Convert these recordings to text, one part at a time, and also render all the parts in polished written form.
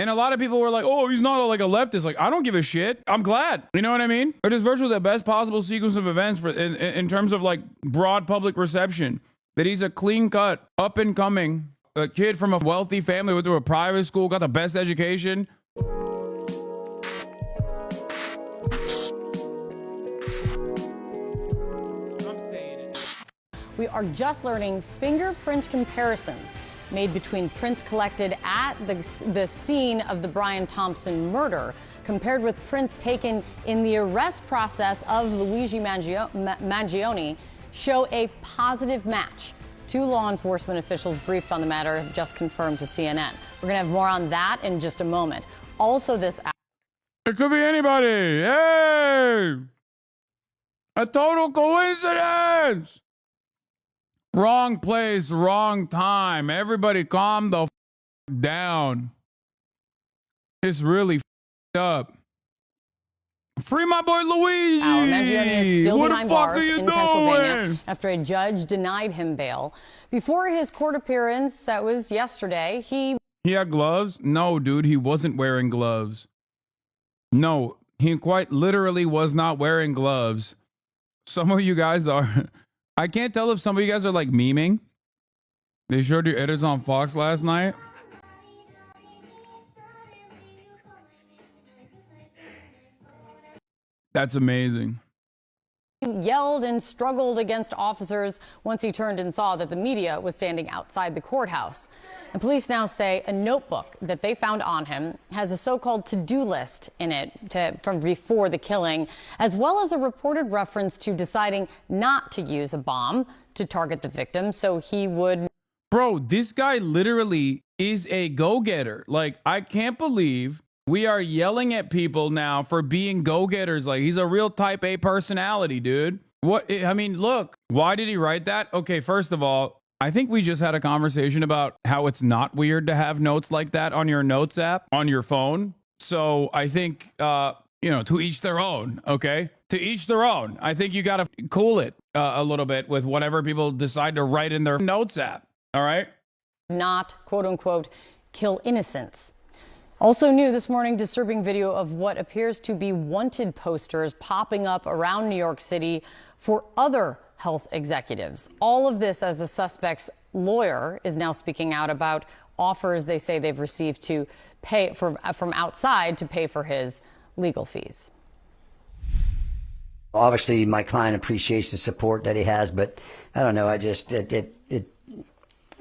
And a lot of people were like, oh, he's not like a leftist. Like, I don't give a shit. I'm glad. You know what I mean? It is virtually the best possible sequence of events for in terms of like broad public reception. That he's a clean cut, up and coming, a kid from a wealthy family, went to a private school, got the best education. We are just learning fingerprint comparisons made between prints collected at the scene of the Brian Thompson murder compared with prints taken in the arrest process of Luigi Mangione show a positive match. Two law enforcement officials briefed on the matter have just confirmed to CNN. We're going to have more on that in just a moment. Also this... It could be anybody. Hey! A total coincidence! Wrong place, wrong time. Everybody calm the down. It's really up. Free my boy Luigi! Mangione is still what behind the fuck bars are you in doing? Pennsylvania after a judge denied him bail. Before his court appearance, that was yesterday, he had gloves? No, dude, he wasn't wearing gloves. No, he quite literally was not wearing gloves. Some of you guys are... I can't tell if some of you guys are like memeing. They showed your edits on Fox last night. That's amazing. yelled and struggled against officers once he turned and saw that the media was standing outside the courthouse. And police now say a notebook that they found on him has a so-called to-do list in it from before the killing, as well as a reported reference to deciding not to use a bomb to target the victim so he would... Bro, this guy literally is a go-getter. Like, I can't believe we are yelling at people now for being go-getters. Like, he's a real type A personality, dude. What? I mean, look, why did he write that? Okay, first of all, I think we just had a conversation about how it's not weird to have notes like that on your notes app on your phone. So I think, you know, to each their own, okay? To each their own. I think you got to cool it a little bit with whatever people decide to write in their notes app. All right? Not, quote unquote, kill innocents. Also new this morning, disturbing video of what appears to be wanted posters popping up around New York City for other health executives. All of this as the suspect's lawyer is now speaking out about offers they say they've received to pay from outside to pay for his legal fees. Obviously, my client appreciates the support that he has, but I don't know. I just, I'd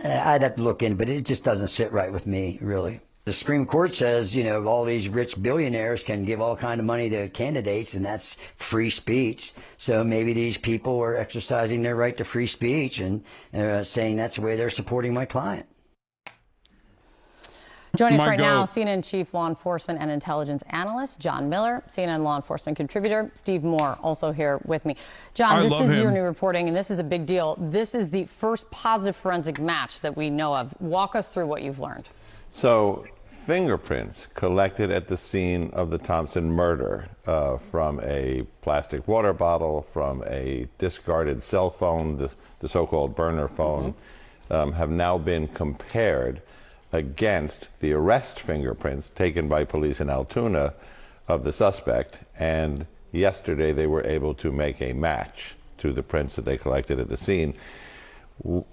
have to look in, but it just doesn't sit right with me, really. The Supreme Court says, you know, all these rich billionaires can give all kind of money to candidates, and that's free speech. So maybe these people are exercising their right to free speech and saying that's the way they're supporting my client. Joining us right now, CNN Chief Law Enforcement and Intelligence Analyst John Miller, CNN Law Enforcement Contributor Steve Moore, also here with me. John, this is your new reporting, and this is a big deal. This is the first positive forensic match that we know of. Walk us through what you've learned. So, fingerprints collected at the scene of the Thompson murder from a plastic water bottle, from a discarded cell phone, the so-called burner phone, have now been compared against the arrest fingerprints taken by police in Altoona of the suspect. And yesterday they were able to make a match to the prints that they collected at the scene.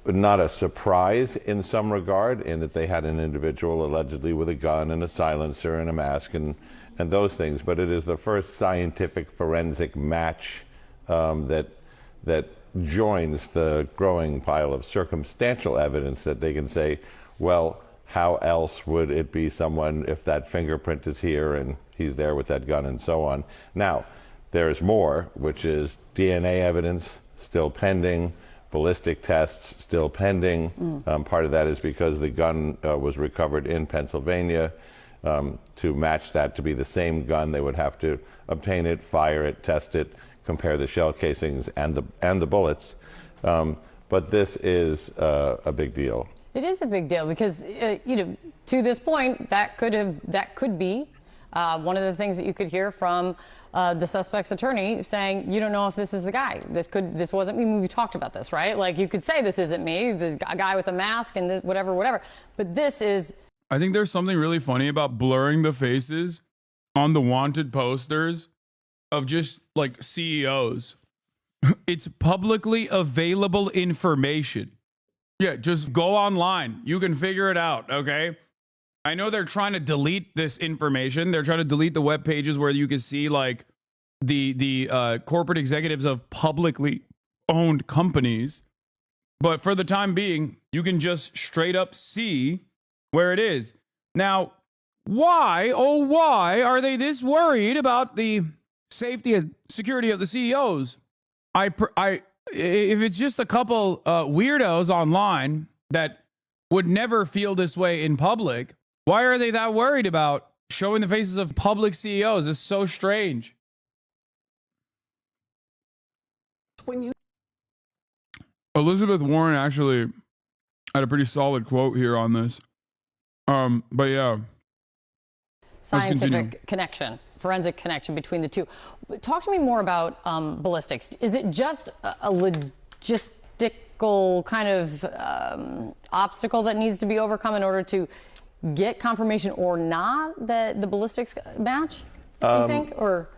Not a surprise in some regard, in that they had an individual allegedly with a gun and a silencer and a mask and those things, but it is the first scientific forensic match that joins the growing pile of circumstantial evidence that they can say, well, how else would it be someone if that fingerprint is here and he's there with that gun and so on. Now, there's more, which is DNA evidence still pending, ballistic tests still pending. Part of that is because the gun was recovered in Pennsylvania. To match that to be the same gun, they would have to obtain it, fire it, test it, compare the shell casings and the bullets. But this is a big deal. It is a big deal because, you know, to this point, that could be one of the things that you could hear from the suspect's attorney saying, you don't know if this is the guy. This wasn't me. We talked about this, right? Like, you could say this isn't me, this guy with a mask and this, whatever. But this is I think there's something really funny about blurring the faces on the wanted posters of just like CEOs. It's publicly available information. Yeah, just go online. You can figure it out, okay? I know they're trying to delete this information. They're trying to delete the web pages where you can see like the corporate executives of publicly owned companies. But for the time being, you can just straight up see where it is. Now, why are they this worried about the safety and security of the CEOs? If it's just a couple weirdos online that would never feel this way in public, why are they that worried about showing the faces of public CEOs? It's so strange. Elizabeth Warren actually had a pretty solid quote here on this. But yeah. Scientific connection, forensic connection between the two. Talk to me more about ballistics. Is it just a logistical kind of obstacle that needs to be overcome in order to get confirmation or not that the ballistics match, do you think? Or,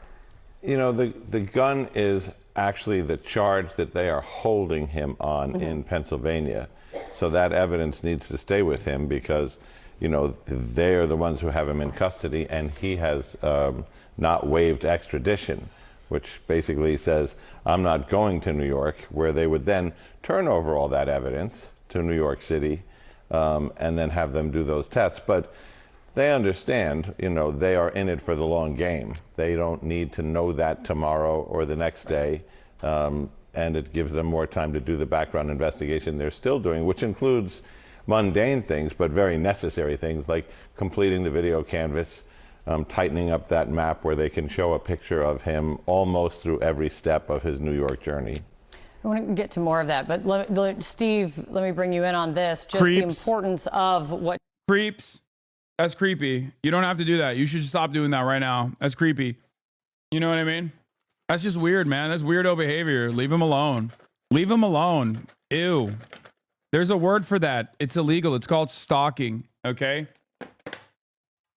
you know, the gun is actually the charge that they are holding him on in Pennsylvania. So that evidence needs to stay with him because, you know, they are the ones who have him in custody, and he has not waived extradition, which basically says, I'm not going to New York, where they would then turn over all that evidence to New York City and then have them do those tests. But they understand, you know, they are in it for the long game. They don't need to know that tomorrow or the next day. And it gives them more time to do the background investigation they're still doing, which includes mundane things, but very necessary things like completing the video canvas, tightening up that map where they can show a picture of him almost through every step of his New York journey. I want to get to more of that, but Steve, let me bring you in on this. Just Creeps. the importance of what... Creeps. That's creepy. You don't have to do that. You should stop doing that right now. That's creepy. You know what I mean? That's just weird, man. That's weirdo behavior. Leave him alone. Leave him alone. Ew. There's a word for that. It's illegal. It's called stalking, okay?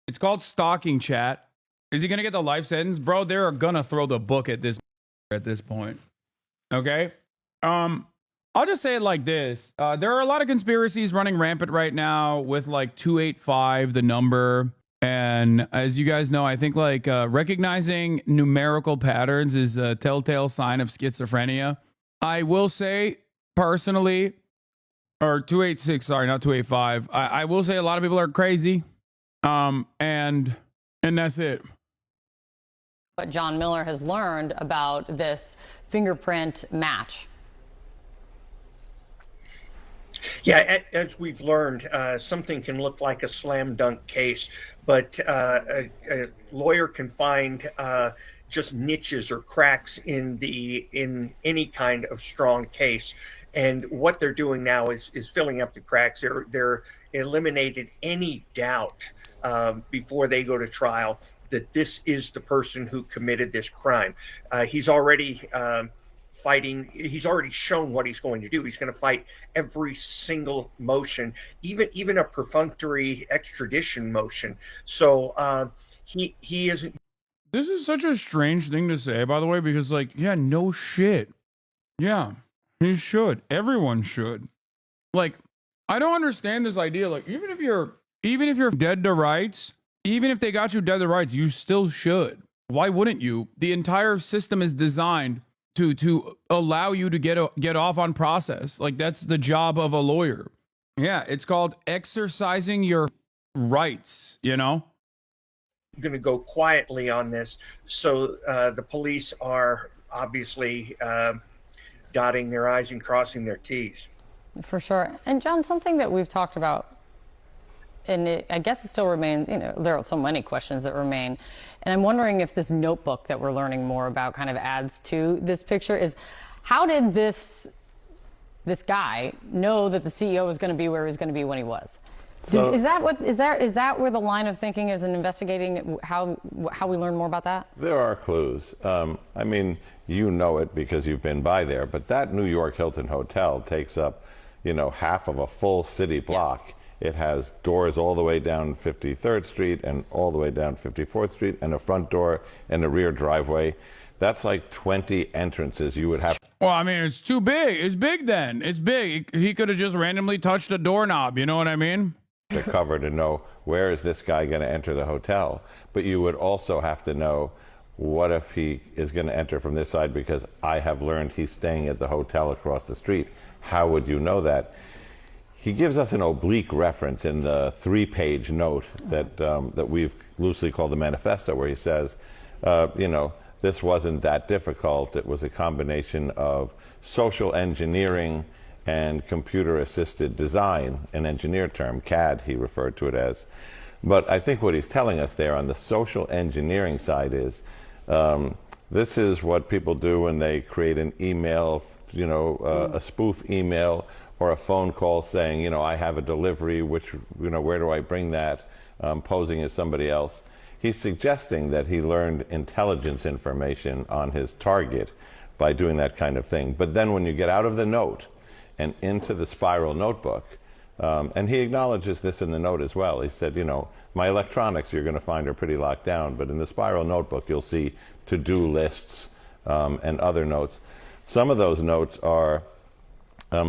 It's called stalking, chat. Is he going to get the life sentence? Bro, they're going to throw the book at this point. Okay? I'll just say it like this. There are a lot of conspiracies running rampant right now with like 285, the number. And as you guys know, I think like recognizing numerical patterns is a telltale sign of schizophrenia. I will say personally, or 286, sorry, not 285. I will say a lot of people are crazy. And that's it. What John Miller has learned about this fingerprint match. Yeah, as we've learned, something can look like a slam dunk case, but a lawyer can find just niches or cracks in any kind of strong case. And what they're doing now is filling up the cracks. They're eliminated any doubt before they go to trial that this is the person who committed this crime. He's already fighting. He's already shown what he's going to do. He's going to fight every single motion, even a perfunctory extradition motion. So he isn't. This is such a strange thing to say, by the way, because like, yeah, no shit. Yeah, he should. Everyone should. Like, I don't understand this idea. Like, even if you're dead to rights, even if they got you dead to rights, you still should. Why wouldn't you? The entire system is designed to allow you to get off on process. Like, that's the job of a lawyer. Yeah, it's called exercising your rights, you know? Going to go quietly on this. So the police are obviously dotting their I's and crossing their T's. For sure. And John, something that we've talked about, and I guess it still remains, you know, there are so many questions that remain. And I'm wondering if this notebook that we're learning more about kind of adds to this picture is, how did this guy know that the CEO was going to be where he was going to be when he was? So, is that where the line of thinking is in investigating how we learn more about that? There are clues. I mean, you know it because you've been by there, but that New York Hilton Hotel takes up, you know, half of a full city block. It has doors all the way down 53rd Street and all the way down 54th Street, and a front door and a rear driveway. That's like 20 entrances you would have. Well, I mean, it's too big. It's big then. It's big. He could have just randomly touched a doorknob. You know what I mean? To cover to know where is this guy going to enter the hotel. But you would also have to know, what if he is going to enter from this side because I have learned he's staying at the hotel across the street. How would you know that? He gives us an oblique reference in the 3-page note that we've loosely called the manifesto, where he says, this wasn't that difficult. It was a combination of social engineering and computer-assisted design, an engineer term, CAD he referred to it as. But I think what he's telling us there on the social engineering side is, this is what people do when they create an email, a spoof email or a phone call saying, I have a delivery, where do I bring that, posing as somebody else. He's suggesting that he learned intelligence information on his target by doing that kind of thing. But then when you get out of the note and into the spiral notebook, and he acknowledges this in the note as well. He said, my electronics you're going to find are pretty locked down, but in the spiral notebook you'll see to-do lists and other notes. Some of those notes are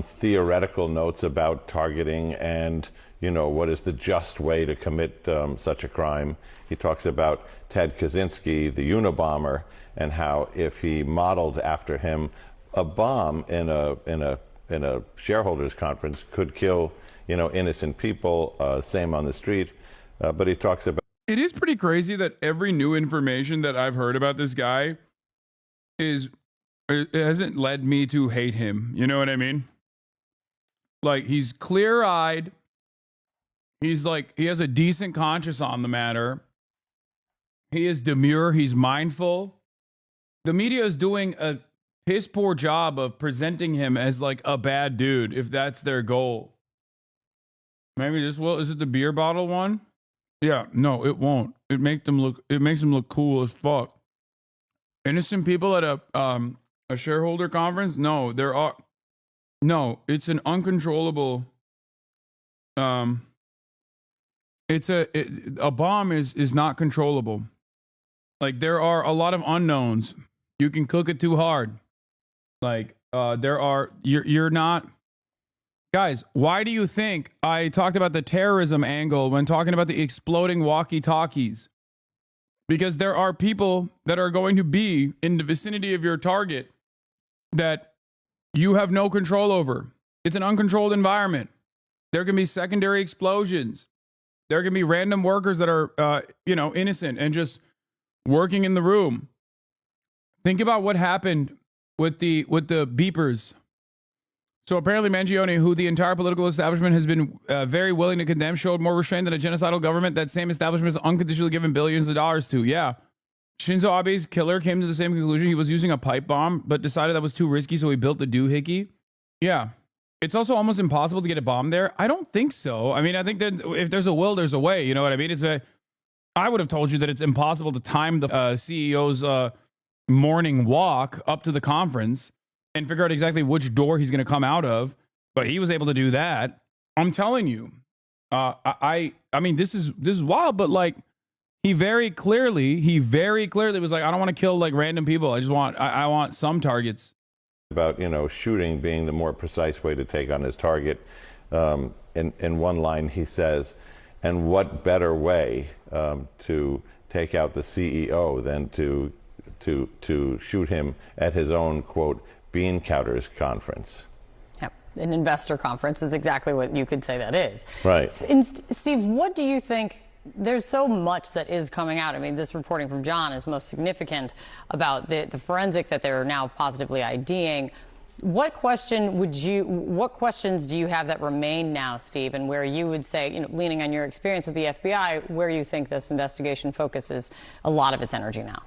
theoretical notes about targeting and what is the just way to commit such a crime. He talks about Ted Kaczynski, the Unabomber, and how if he modeled after him, a bomb in a shareholders conference could kill innocent people. Same on the street. But he talks about. It is pretty crazy that every new information that I've heard about this guy it hasn't led me to hate him. You know what I mean? Like, he's clear-eyed. He's like, he has a decent conscience on the matter. He is demure. He's mindful. The media is doing a piss poor job of presenting him as like a bad dude, if that's their goal. Maybe this will. Is it the beer bottle one? Yeah, no, it won't. It makes him look cool as fuck. Innocent people at a shareholder conference? No, there are. No, it's an uncontrollable. It's a bomb is not controllable. Like, there are a lot of unknowns. You can cook it too hard. Like, you're not. Guys, why do you think I talked about the terrorism angle when talking about the exploding walkie-talkies? Because there are people that are going to be in the vicinity of your target that you have no control over. It's an uncontrolled environment. There can be secondary explosions. There can be random workers that are, innocent and just working in the room. Think about what happened with the beepers. So apparently Mangione, who the entire political establishment has been very willing to condemn, showed more restraint than a genocidal government that same establishment has unconditionally given billions of dollars to. Yeah. Shinzo Abe's killer came to the same conclusion. He was using a pipe bomb, but decided that was too risky, so he built the doohickey. Yeah. It's also almost impossible to get a bomb there. I don't think so. I mean, I think that if there's a will, there's a way. You know what I mean? I would have told you that it's impossible to time the CEO's morning walk up to the conference and figure out exactly which door he's going to come out of. But he was able to do that. I'm telling you. I mean, this is wild, but like, he very clearly was like, I don't want to kill like random people. I want some targets. About, shooting being the more precise way to take on his target. In one line he says, and what better way to take out the CEO than to shoot him at his own, quote, bean counters conference. Yep. An investor conference is exactly what you could say that is. Right. And Steve, what do you think? There's so much that is coming out. I mean, this reporting from John is most significant about the forensic that they're now positively IDing. What questions do you have that remain now, Steve, and where you would say, leaning on your experience with the FBI, where you think this investigation focuses a lot of its energy now?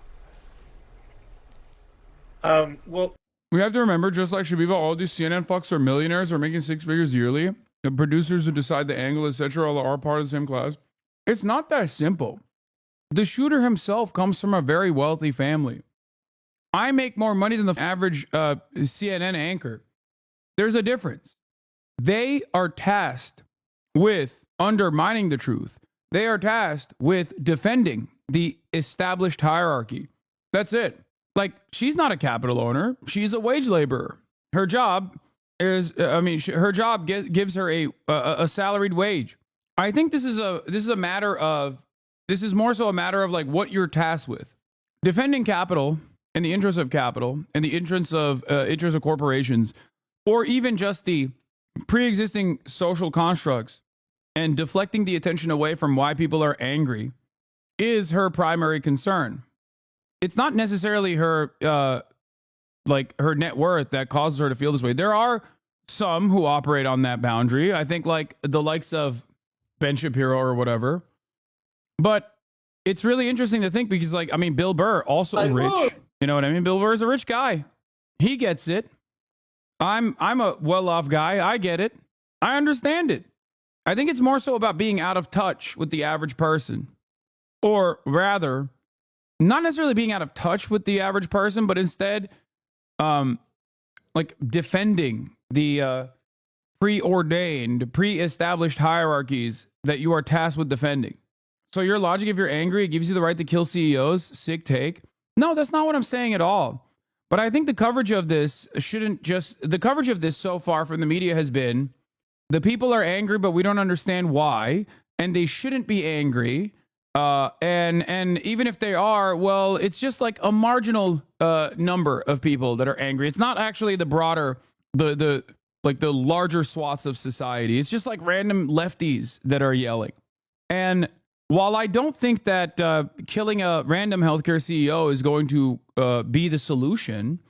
Well, we have to remember, just like Shabiba, all these CNN fucks are millionaires, are making 6 figures yearly. The producers who decide the angle, etc., all are part of the same class. It's not that simple. The shooter himself comes from a very wealthy family. I make more money than the average CNN anchor. There's a difference. They are tasked with undermining the truth. They are tasked with defending the established hierarchy. That's it. Like, she's not a capital owner. She's a wage laborer. Her job is, her job gives her a salaried wage. I think this is a matter of, this is more so a matter of like what you're tasked with. Defending capital in the interest of capital, in the interest of corporations, or even just the pre-existing social constructs, and deflecting the attention away from why people are angry is her primary concern. It's not necessarily her her net worth that causes her to feel this way. There are some who operate on that boundary. I think like the likes of Ben Shapiro or whatever. But it's really interesting to think because, like, I mean, Bill Burr, also rich. You know what I mean? Bill Burr is a rich guy. He gets it. I'm a well-off guy. I get it. I understand it. I think it's more so about being out of touch with the average person. Or rather, not necessarily being out of touch with the average person, but instead, like defending the preordained, pre-established hierarchies that you are tasked with defending. So your logic, if you're angry, it gives you the right to kill CEOs. Sick take. No, that's not what I'm saying at all. But I think the coverage of this the coverage of this so far from the media has been, the people are angry, but we don't understand why, and they shouldn't be angry. And even if they are, well, it's just like a marginal number of people that are angry. It's not actually the broader, the larger swaths of society. It's just like random lefties that are yelling. And while I don't think that killing a random healthcare CEO is going to be the solution,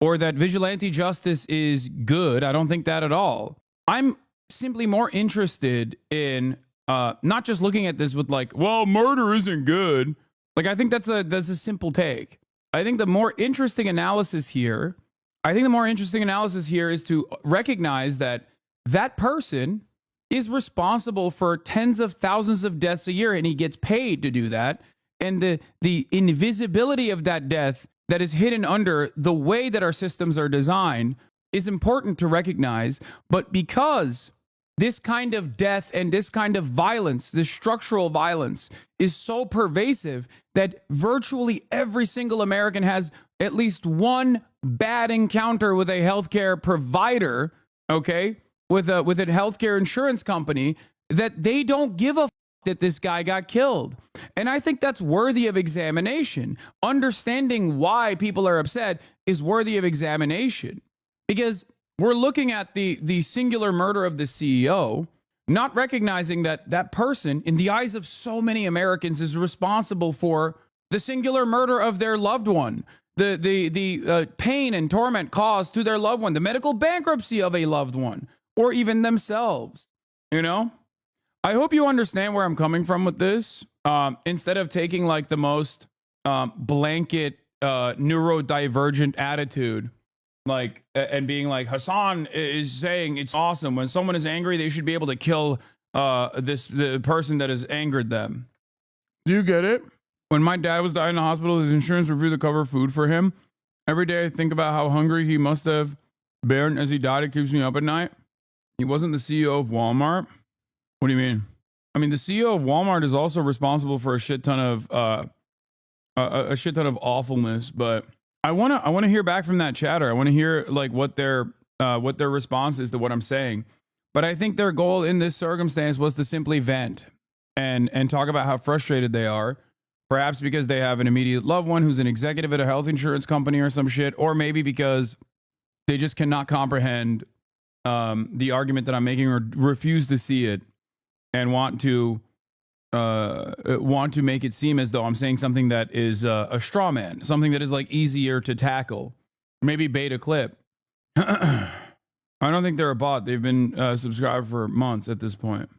or that vigilante justice is good, I don't think that at all. I'm simply more interested in not just looking at this with like, well, murder isn't good. Like, I think that's a simple take. I think the more interesting analysis here is to recognize that that person is responsible for tens of thousands of deaths a year, and he gets paid to do that. And the invisibility of that death that is hidden under the way that our systems are designed is important to recognize. But because this kind of death and this kind of violence, this structural violence, is so pervasive that virtually every single American has at least one bad encounter with a healthcare provider, okay, with a healthcare insurance company, that they don't give a that this guy got killed. And I think that's worthy of examination. Understanding why people are upset is worthy of examination, because we're looking at the singular murder of the CEO, not recognizing that that person, in the eyes of so many Americans, is responsible for the singular murder of their loved one, the pain and torment caused to their loved one, the medical bankruptcy of a loved one, or even themselves. You know, I hope you understand where I'm coming from with this. Instead of taking like the most blanket neurodivergent attitude, like, and being like, Hasan is saying it's awesome when someone is angry, they should be able to kill the person that has angered them. Do you get it? When my dad was dying in the hospital, his insurance refused to cover food for him. Every day I think about how hungry he must have been as he died. It keeps me up at night. He wasn't the CEO of Walmart. What do you mean? I mean, the CEO of Walmart is also responsible for a shit ton of awfulness. But I want to hear back from that chatter. I want to hear like what their response is to what I'm saying. But I think their goal in this circumstance was to simply vent and talk about how frustrated they are, perhaps because they have an immediate loved one who's an executive at a health insurance company or some shit, or maybe because they just cannot comprehend the argument that I'm making, or refuse to see it, and want to make it seem as though I'm saying something that is a straw man, something that is like easier to tackle, maybe bait a clip. I don't think they're a bot. They've been subscribed for months at this point.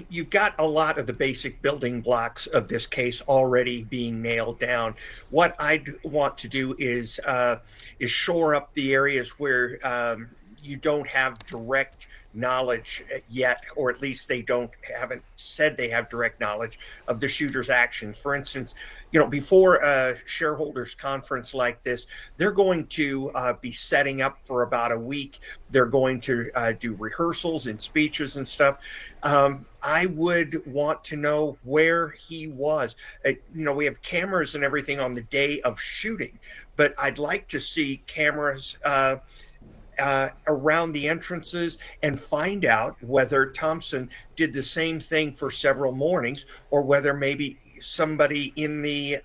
You've got a lot of the basic building blocks of this case already being nailed down. What I want to do is shore up the areas where you don't have direct knowledge yet, or at least they haven't said they have direct knowledge of the shooter's actions. For instance, before a shareholders conference like this, they're going to be setting up for about a week. They're going to do rehearsals and speeches and stuff. I would want to know where he was. We have cameras and everything on the day of shooting, but I'd like to see cameras around the entrances and find out whether Thompson did the same thing for several mornings, or whether maybe somebody in the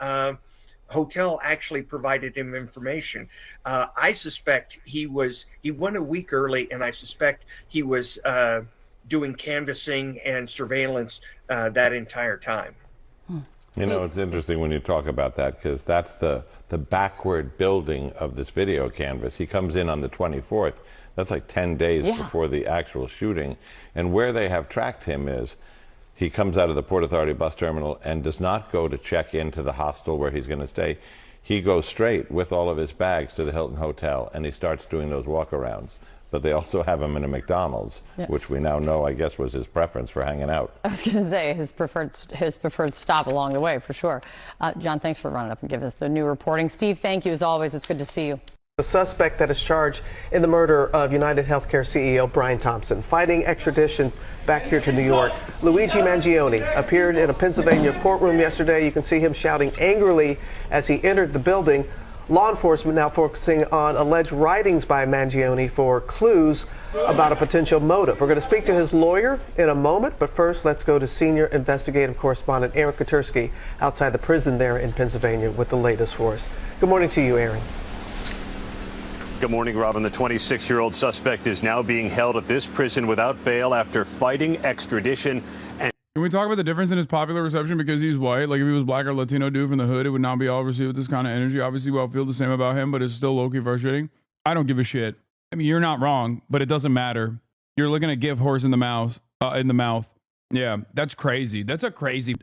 hotel actually provided him information. I suspect he went a week early, and I suspect he was doing canvassing and surveillance that entire time. It's interesting when you talk about that, because that's the backward building of this video canvas. He comes in on the 24th. That's like 10 days before the actual shooting. And where they have tracked him is he comes out of the Port Authority bus terminal and does not go to check into the hostel where he's going to stay. He goes straight with all of his bags to the Hilton Hotel, and he starts doing those walkarounds. But they also have him in a McDonald's, which we now know, I guess, was his preference for hanging out. I was going to say his preferred stop along the way, for sure. John, thanks for running up and giving us the new reporting. Steve, thank you as always. It's good to see you. The suspect that is charged in the murder of United Healthcare CEO Brian Thompson, fighting extradition back here to New York. Luigi Mangione appeared in a Pennsylvania courtroom yesterday. You can see him shouting angrily as he entered the building. Law enforcement now focusing on alleged writings by Mangione for clues about a potential motive. We're going to speak to his lawyer in a moment, but first let's go to senior investigative correspondent Aaron Katursky outside the prison there in Pennsylvania with the latest for us. Good morning to you, Aaron. Good morning, Robin. The 26-year-old suspect is now being held at this prison without bail after fighting extradition. Can we talk about the difference in his popular reception because he's white? Like, if he was black or Latino dude from the hood, it would not be all received with this kind of energy. Obviously, we'll feel the same about him, but it's still low-key frustrating. I don't give a shit. I mean, you're not wrong, but it doesn't matter. You're looking at give horse in the mouth. Yeah, that's crazy. That's a crazy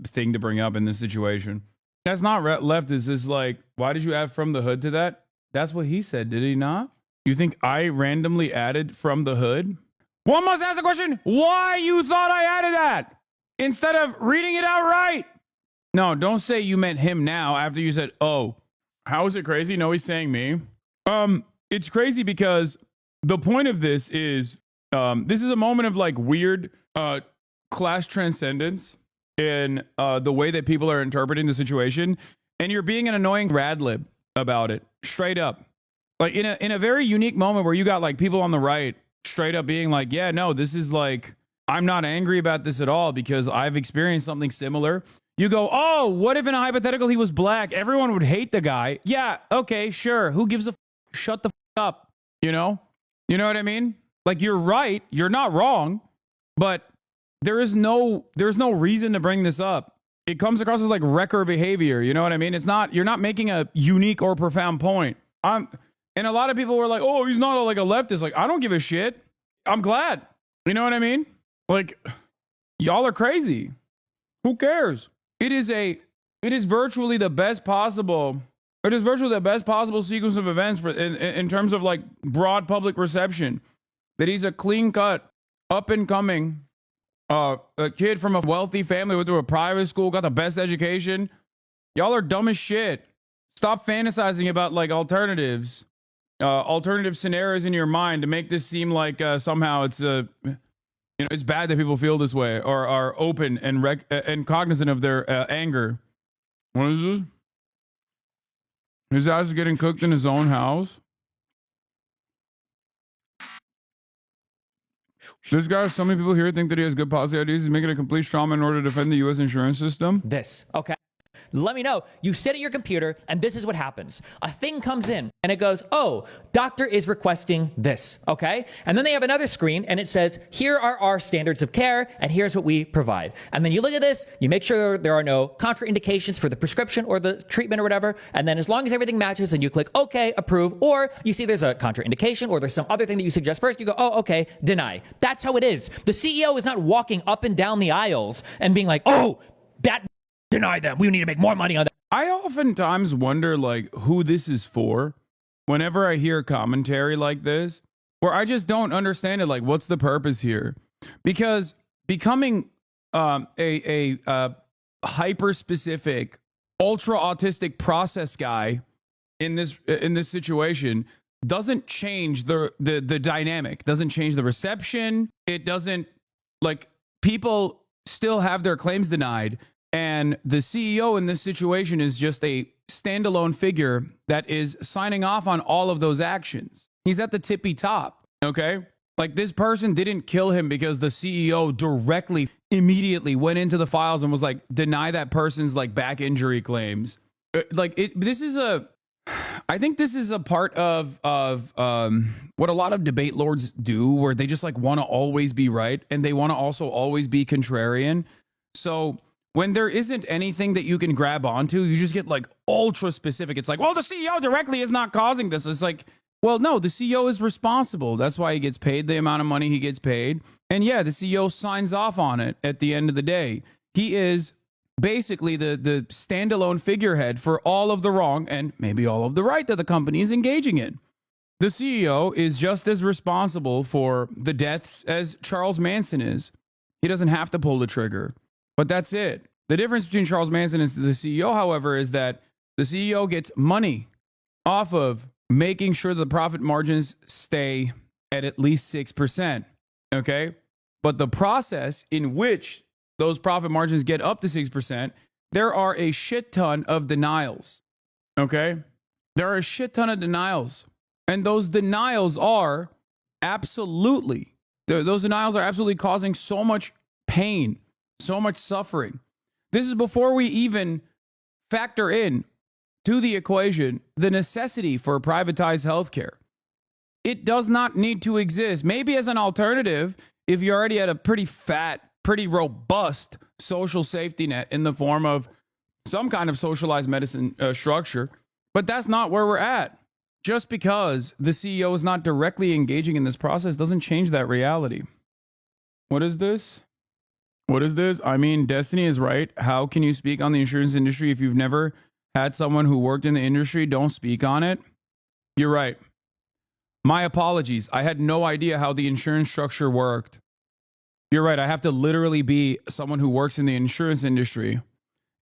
thing to bring up in this situation. That's not leftist. It's like, why did you add from the hood to that? That's what he said, did he not? You think I randomly added from the hood? One must ask the question, why you thought I added that instead of reading it out right? No, don't say you meant him now after you said, oh. How is it crazy? No, he's saying me. It's crazy because the point of this is this is a moment of like weird class transcendence in the way that people are interpreting the situation. And you're being an annoying radlib about it, straight up. Like in a very unique moment where you got like people on the right straight up being like, yeah, no, this is like, I'm not angry about this at all because I've experienced something similar. You go, oh, what if in a hypothetical he was black? Everyone would hate the guy. Yeah, okay, sure. Who gives a shut the up? You know what I mean? Like, you're right. You're not wrong, but there's no reason to bring this up. It comes across as like wrecker behavior. You know what I mean? You're not making a unique or profound point. And a lot of people were like, oh, he's not like a leftist. Like, I don't give a shit. I'm glad. You know what I mean? Like, y'all are crazy. Who cares? It is virtually the best possible sequence of events in terms of like broad public reception. That he's a clean cut, up and coming, a kid from a wealthy family, went through a private school, got the best education. Y'all are dumb as shit. Stop fantasizing about like alternative scenarios in your mind to make this seem like somehow it's it's bad that people feel this way or are open and cognizant of their anger. What is this? His ass is getting cooked in his own house. This guy, so many people here think that he has good policy ideas. He's making a complete straw man in order to defend the U.S. insurance system. Okay. Let me know. You sit at your computer, and this is what happens. A thing comes in, and it goes, oh, doctor is requesting this, okay? And then they have another screen, and it says, here are our standards of care, and here's what we provide. And then you look at this, you make sure there are no contraindications for the prescription or the treatment or whatever, and then as long as everything matches, then you click OK, approve, or you see there's a contraindication or there's some other thing that you suggest first, you go, oh, okay, deny. That's how it is. The CEO is not walking up and down the aisles and being like, oh, that deny them. We need to make more money on that. I oftentimes wonder like who this is for. Whenever I hear commentary like this, where I just don't understand it. Like, what's the purpose here? Because becoming a hyper specific, ultra autistic process guy in this situation doesn't change the dynamic, doesn't change the reception. It doesn't, like, people still have their claims denied, and the CEO in this situation is just a standalone figure that is signing off on all of those actions. He's at the tippy top, okay? Like, this person didn't kill him because the CEO directly, immediately went into the files and was like, deny that person's like back injury claims. I think this is a part of what a lot of debate lords do, where they just like want to always be right, and they want to also always be contrarian. So when there isn't anything that you can grab onto, you just get like ultra specific. It's like, well, the CEO directly is not causing this. It's like, well, no, the CEO is responsible. That's why he gets paid the amount of money he gets paid. And yeah, the CEO signs off on it at the end of the day. He is basically the standalone figurehead for all of the wrong and maybe all of the right that the company is engaging in. The CEO is just as responsible for the deaths as Charles Manson is. He doesn't have to pull the trigger, but that's it. The difference between Charles Manson and the CEO, however, is that the CEO gets money off of making sure the profit margins stay at least 6%, okay? But the process in which those profit margins get up to 6%, there are a shit ton of denials, okay? There are a shit ton of denials. And those denials are absolutely causing so much pain, so much suffering. This is before we even factor in to the equation the necessity for privatized healthcare. It does not need to exist. Maybe as an alternative, if you're already at a pretty fat, pretty robust social safety net in the form of some kind of socialized medicine structure, but that's not where we're at. Just because the CEO is not directly engaging in this process doesn't change that reality. What is this? What is this? I mean, Destiny is right. How can you speak on the insurance industry if you've never had someone who worked in the industry? Don't speak on it. You're right. My apologies. I had no idea how the insurance structure worked. You're right. I have to literally be someone who works in the insurance industry.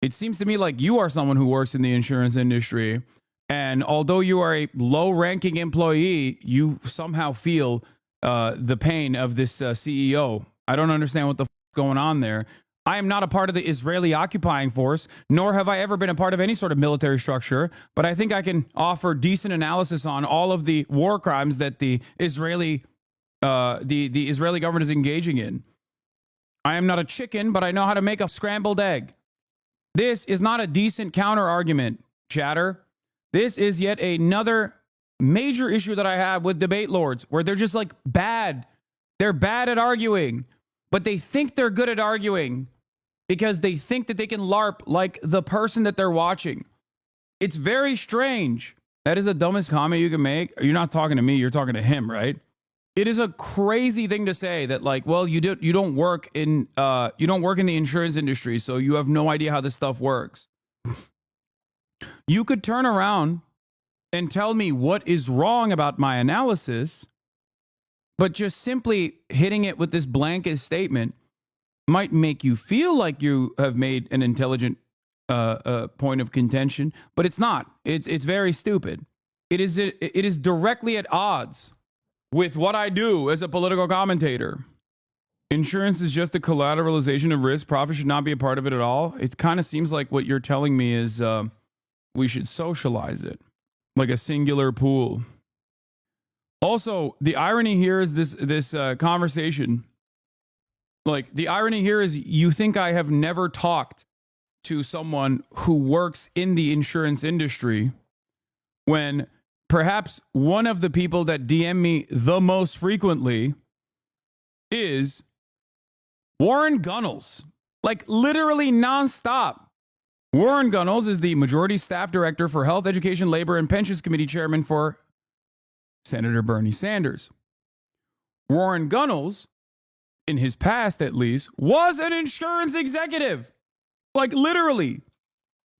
It seems to me like you are someone who works in the insurance industry. And although you are a low-ranking employee, you somehow feel the pain of this CEO. I don't understand what the f is going on there. I am not a part of the Israeli occupying force, nor have I ever been a part of any sort of military structure, but I think I can offer decent analysis on all of the war crimes that the Israeli government is engaging in. I am not a chicken, but I know how to make a scrambled egg. This is not a decent counter argument, chatter. This is yet another major issue that I have with debate lords, where they're just like bad. They're bad at arguing, but they think they're good at arguing because they think that they can LARP like the person that they're watching. It's very strange. That is the dumbest comment you can make. You're not talking to me. You're talking to him, right? It is a crazy thing to say that, like, well, you don't work in the insurance industry, so you have no idea how this stuff works. You could turn around and tell me what is wrong about my analysis, but just simply hitting it with this blanket statement might make you feel like you have made an intelligent point of contention, but it's not. It's very stupid. It is directly at odds with what I do as a political commentator. Insurance is just a collateralization of risk. Profit should not be a part of it at all. It kind of seems like what you're telling me is we should socialize it like a singular pool. Also, the irony here is this conversation. Like, the irony here is you think I have never talked to someone who works in the insurance industry, when perhaps one of the people that DM me the most frequently is Warren Gunnels. Like, literally nonstop. Warren Gunnels is the Majority Staff Director for Health, Education, Labor, and Pensions Committee Chairman for Senator Bernie Sanders. Warren Gunnels, in his past at least, was an insurance executive. Like, literally.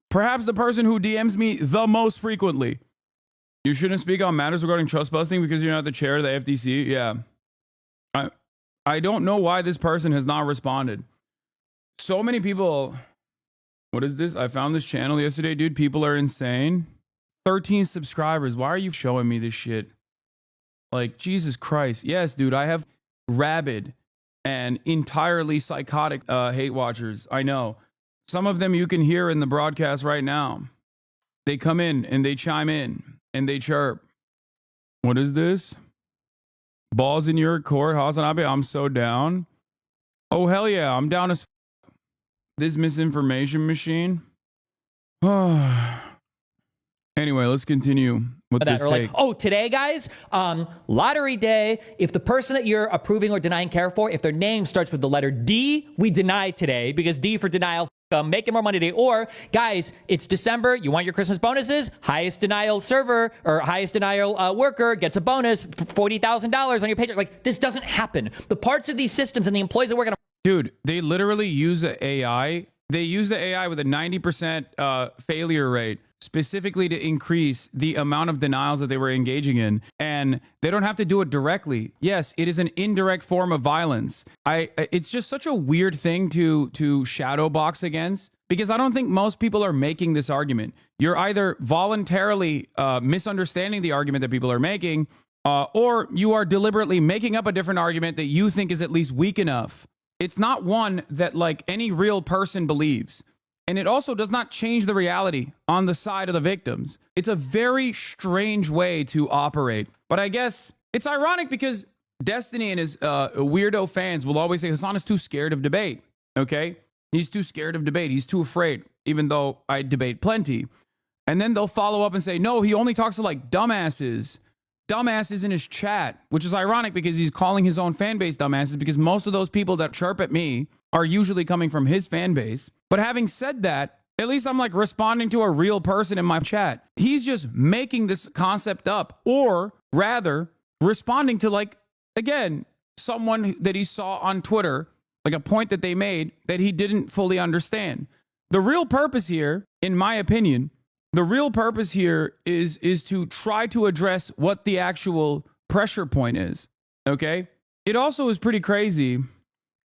Perhaps the person who DMs me the most frequently. You shouldn't speak on matters regarding trust busting because you're not the chair of the FTC. Yeah. I don't know why this person has not responded. So many people. What is this? I found this channel yesterday, dude. People are insane. 13 subscribers. Why are you showing me this shit? Like, Jesus Christ. Yes, dude. I have rabid and entirely psychotic hate watchers. I know. Some of them you can hear in the broadcast right now. They come in and they chime in and they chirp. What is this? Balls in your court, Hasanabi. I'm so down. Oh, hell yeah. I'm down as this misinformation machine. Anyway, let's continue with this take. Like, oh, today, guys, lottery day. If the person that you're approving or denying care for, if their name starts with the letter D, we deny today because D for denial. Making more money today. Or, guys, it's December. You want your Christmas bonuses? Highest denial server or highest denial worker gets a bonus for $40,000 on your paycheck. Like, this doesn't happen. The parts of these systems and the employees that work on. Dude, they literally use the AI. They use the AI with a 90% failure rate specifically to increase the amount of denials that they were engaging in. And they don't have to do it directly. Yes, it is an indirect form of violence. It's just such a weird thing to shadow box against, because I don't think most people are making this argument. You're either voluntarily misunderstanding the argument that people are making, or you are deliberately making up a different argument that you think is at least weak enough. It's not one that like any real person believes. And it also does not change the reality on the side of the victims. It's a very strange way to operate. But I guess it's ironic because Destiny and his weirdo fans will always say Hasan is too scared of debate. Okay? He's too scared of debate. He's too afraid, even though I debate plenty. And then they'll follow up and say, no, he only talks to like dumbasses in his chat, which is ironic because he's calling his own fan base dumbasses, because most of those people that chirp at me are usually coming from his fan base. But having said that, at least I'm like responding to a real person in my chat. He's just making this concept up, or rather responding to, like, again, someone that he saw on Twitter, like a point that they made that he didn't fully understand. The real purpose here, in my opinion, the real purpose here is to try to address what the actual pressure point is. Okay? It also is pretty crazy.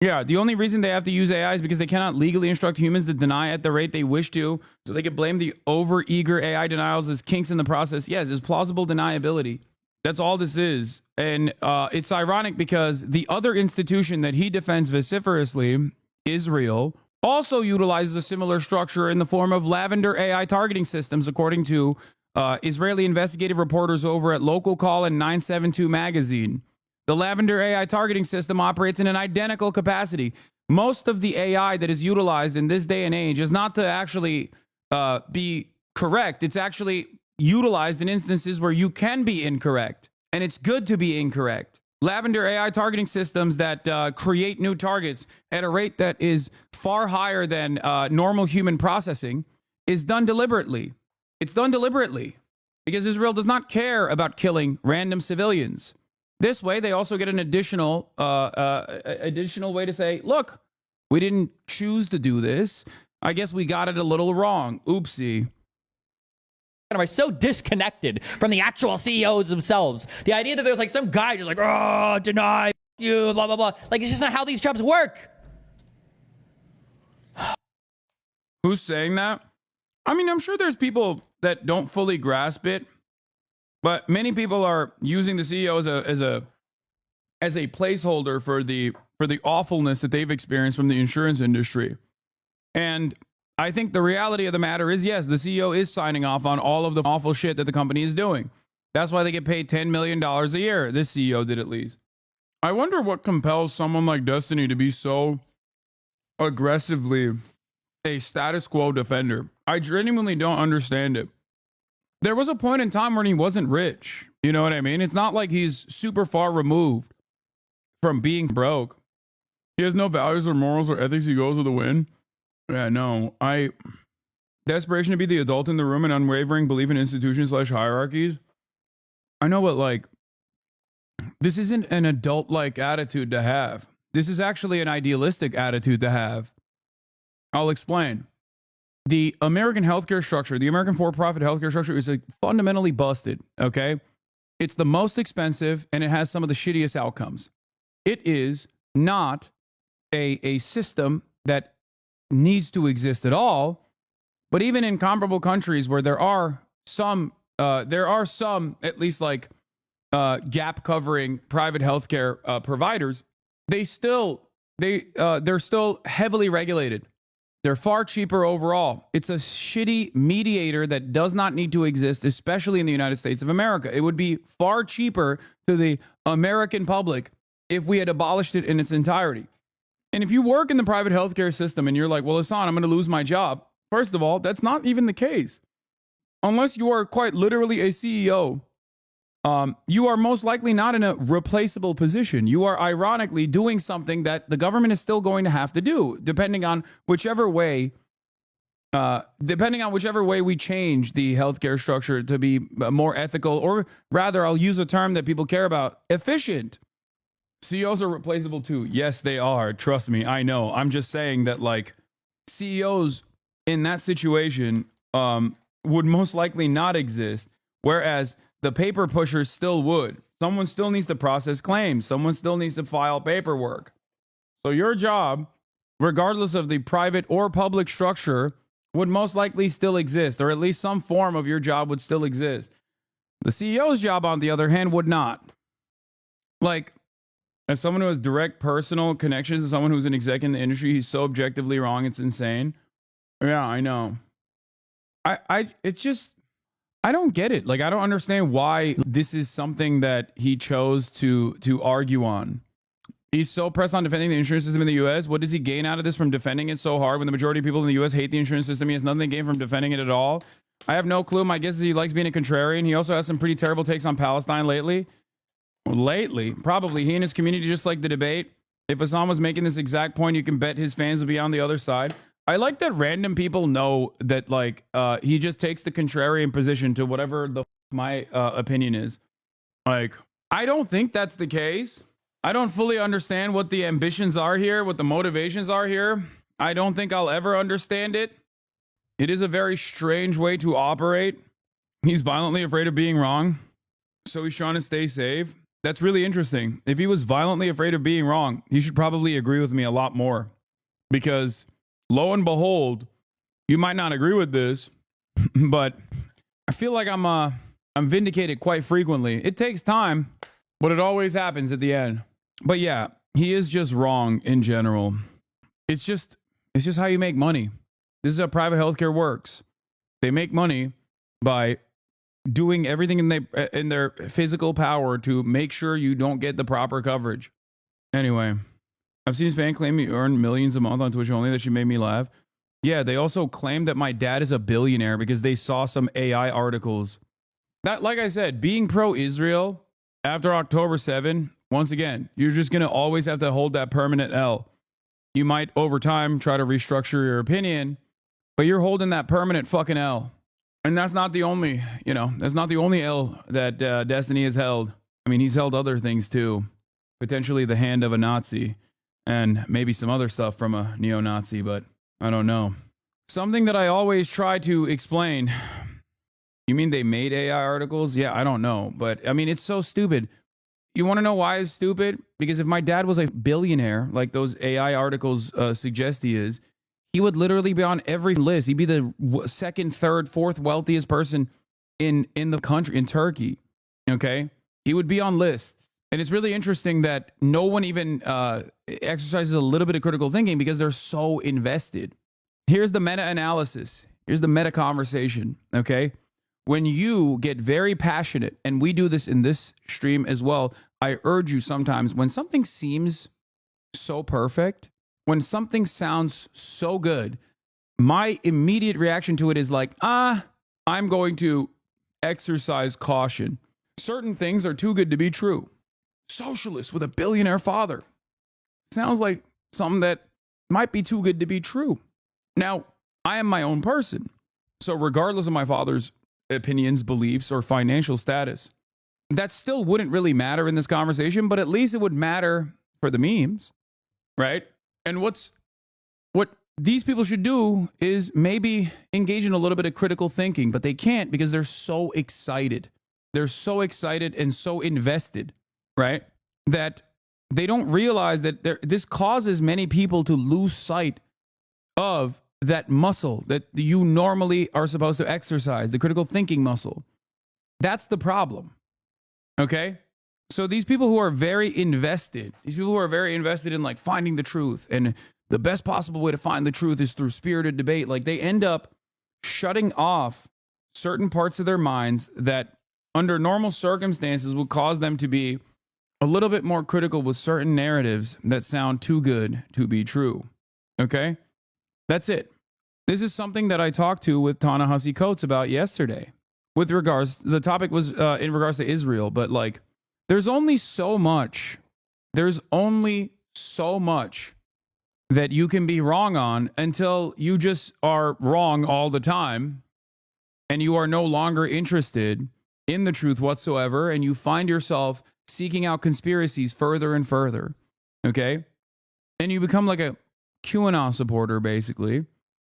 Yeah, the only reason they have to use AI is because they cannot legally instruct humans to deny at the rate they wish to, so they could blame the over-eager AI denials as kinks in the process. Yes, it's plausible deniability. That's all this is. And it's ironic because the other institution that he defends vociferously, Israel, also utilizes a similar structure in the form of lavender AI targeting systems, according to Israeli investigative reporters over at Local Call and 972 magazine. The lavender AI targeting system operates in an identical capacity. Most of the AI that is utilized in this day and age is not to actually be correct. It's actually utilized in instances where you can be incorrect, and it's good to be incorrect. Lavender AI targeting systems that create new targets at a rate that is far higher than normal human processing is done deliberately. It's done deliberately because Israel does not care about killing random civilians. This way, they also get an additional way to say, look, we didn't choose to do this. I guess we got it a little wrong. Oopsie. Are so disconnected from the actual CEOs themselves. The idea that there's like some guy just like, oh, deny you, blah, blah, blah. Like, it's just not how these jobs work. Who's saying that? I mean, I'm sure there's people that don't fully grasp it, but many people are using the CEO as a placeholder for the awfulness that they've experienced from the insurance industry. And I think the reality of the matter is, yes, the CEO is signing off on all of the awful shit that the company is doing. That's why they get paid $10 million a year. This CEO did, at least. I wonder what compels someone like Destiny to be so aggressively a status quo defender. I genuinely don't understand it. There was a point in time when he wasn't rich. You know what I mean? It's not like he's super far removed from being broke. He has no values or morals or ethics. He goes with a win. Yeah, no. Desperation to be the adult in the room and unwavering belief in institutions / hierarchies. I know, but like, this isn't an adult-like attitude to have. This is actually an idealistic attitude to have. I'll explain. the American healthcare structure, the American for-profit healthcare structure is fundamentally busted, okay? It's the most expensive and it has some of the shittiest outcomes. It is not a system that needs to exist at all, but even in comparable countries where there are some at least like gap covering private healthcare providers, they're still heavily regulated. They're far cheaper overall. It's a shitty mediator that does not need to exist, especially in the United States of America. It would be far cheaper to the American public if we had abolished it in its entirety. And if you work in the private healthcare system and you're like, well, Hasan, I'm going to lose my job. First of all, that's not even the case. Unless you are quite literally a CEO, you are most likely not in a replaceable position. You are ironically doing something that the government is still going to have to do, depending on whichever way we change the healthcare structure to be more ethical, or rather, I'll use a term that people care about, efficient. CEOs are replaceable too. Yes, they are. Trust me, I know. I'm just saying that like CEOs in that situation would most likely not exist, whereas the paper pushers still would. Someone still needs to process claims. Someone still needs to file paperwork. So your job, regardless of the private or public structure, would most likely still exist, or at least some form of your job would still exist. The CEO's job, on the other hand, would not. Like, as someone who has direct personal connections to someone who's an exec in the industry, he's so objectively wrong, it's insane. Yeah, I know. I don't get it. Like, I don't understand why this is something that he chose to argue on. He's so pressed on defending the insurance system in the U.S. What does he gain out of this from defending it so hard when the majority of people in the U.S. hate the insurance system? He has nothing to gain from defending it at all. I have no clue. My guess is he likes being a contrarian. He also has some pretty terrible takes on Palestine lately. Probably. He and his community just like the debate. If Hasan was making this exact point, you can bet his fans would be on the other side. I like that random people know that, like, he just takes the contrarian position to whatever my opinion is. Like, I don't think that's the case. I don't fully understand what the ambitions are here, what the motivations are here. I don't think I'll ever understand it. It is a very strange way to operate. He's violently afraid of being wrong, so he's trying to stay safe. That's really interesting. If he was violently afraid of being wrong, he should probably agree with me a lot more, because lo and behold, you might not agree with this, but I feel like I'm vindicated quite frequently. It takes time, but it always happens at the end. But yeah, he is just wrong in general. It's just how you make money. This is how private healthcare works. They make money by doing everything in their physical power to make sure you don't get the proper coverage. Anyway, I've seen his fan claim he earned millions a month on Twitch only. That she made me laugh. Yeah, they also claim that my dad is a billionaire because they saw some AI articles. That, like I said, being pro-Israel after October 7, once again, you're just going to always have to hold that permanent L. You might, over time, try to restructure your opinion, but you're holding that permanent fucking L. And that's not the only, that's not the only L that Destiny has held. I mean, he's held other things too. Potentially the hand of a Nazi and maybe some other stuff from a neo-Nazi, but I don't know. Something that I always try to explain. You mean they made AI articles? Yeah, I don't know. But I mean, it's so stupid. You want to know why it's stupid? Because if my dad was a billionaire, like those AI articles suggest he is, he would literally be on every list. He'd be the second, third, fourth wealthiest person in the country, in Turkey. Okay? He would be on lists. And it's really interesting that no one even exercises a little bit of critical thinking because they're so invested. Here's the meta-analysis. Here's the meta-conversation. Okay? When you get very passionate, and we do this in this stream as well, I urge you sometimes, when something seems so perfect, when something sounds so good, my immediate reaction to it is like, I'm going to exercise caution. Certain things are too good to be true. Socialist with a billionaire father. Sounds like something that might be too good to be true. Now, I am my own person. So regardless of my father's opinions, beliefs, or financial status, that still wouldn't really matter in this conversation, but at least it would matter for the memes, right? And what these people should do is maybe engage in a little bit of critical thinking, but they can't because they're so excited. They're so excited and so invested, right? That they don't realize that this causes many people to lose sight of that muscle that you normally are supposed to exercise, the critical thinking muscle. That's the problem. Okay? So these people who are very invested, in like finding the truth, and the best possible way to find the truth is through spirited debate, like they end up shutting off certain parts of their minds that under normal circumstances would cause them to be a little bit more critical with certain narratives that sound too good to be true. Okay? That's it. This is something that I talked to with Ta-Nehisi Coates about yesterday. With regards, the topic was in regards to Israel, but like, there's only so much that you can be wrong on until you just are wrong all the time and you are no longer interested in the truth whatsoever, and you find yourself seeking out conspiracies further and further, okay? And you become like a QAnon supporter, basically.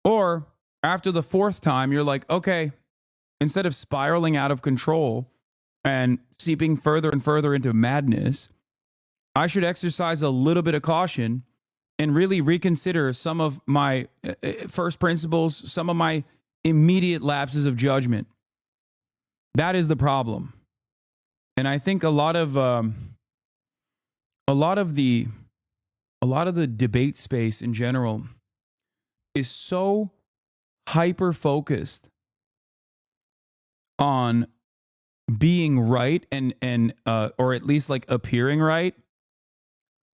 Or after the fourth time, you're like, okay, instead of spiraling out of control and seeping further and further into madness, I should exercise a little bit of caution and really reconsider some of my first principles, some of my immediate lapses of judgment. That is the problem. And I think a lot of the debate space in general is so hyper focused on being right and or at least like appearing right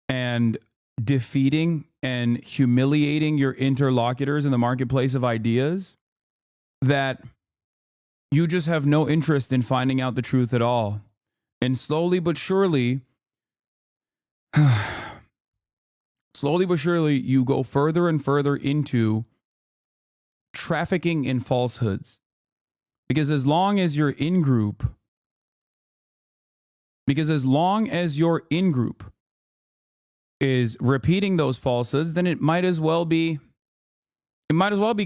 and defeating and humiliating your interlocutors in the marketplace of ideas that you just have no interest in finding out the truth at all. And slowly but surely, you go further and further into trafficking in falsehoods. Because as long as your in-group is repeating those falsehoods, then it might as well be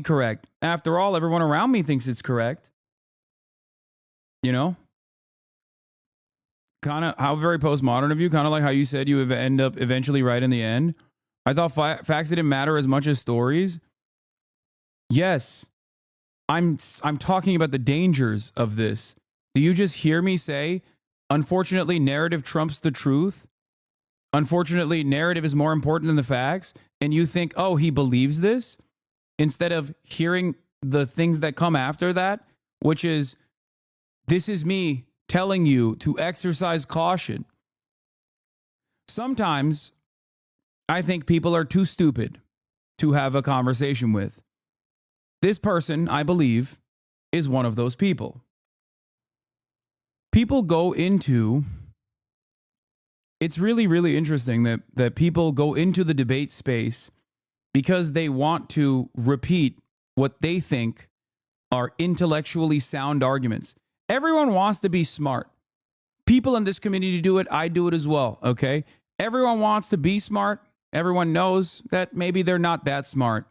correct. After all, everyone around me thinks it's correct. You know? Kind of how very postmodern of you, kind of like how you said you would end up eventually right in the end. I thought facts didn't matter as much as stories. Yes. I'm talking about the dangers of this. Do you just hear me say, unfortunately, narrative trumps the truth? Unfortunately, narrative is more important than the facts. And you think, oh, he believes this? Instead of hearing the things that come after that, which is, this is me telling you to exercise caution. Sometimes I think people are too stupid to have a conversation with. This person, I believe, is one of those people. People go into, it's really, really interesting that people go into the debate space because they want to repeat what they think are intellectually sound arguments. Everyone wants to be smart. People in this community do it. I do it as well, okay? Everyone wants to be smart. Everyone knows that maybe they're not that smart,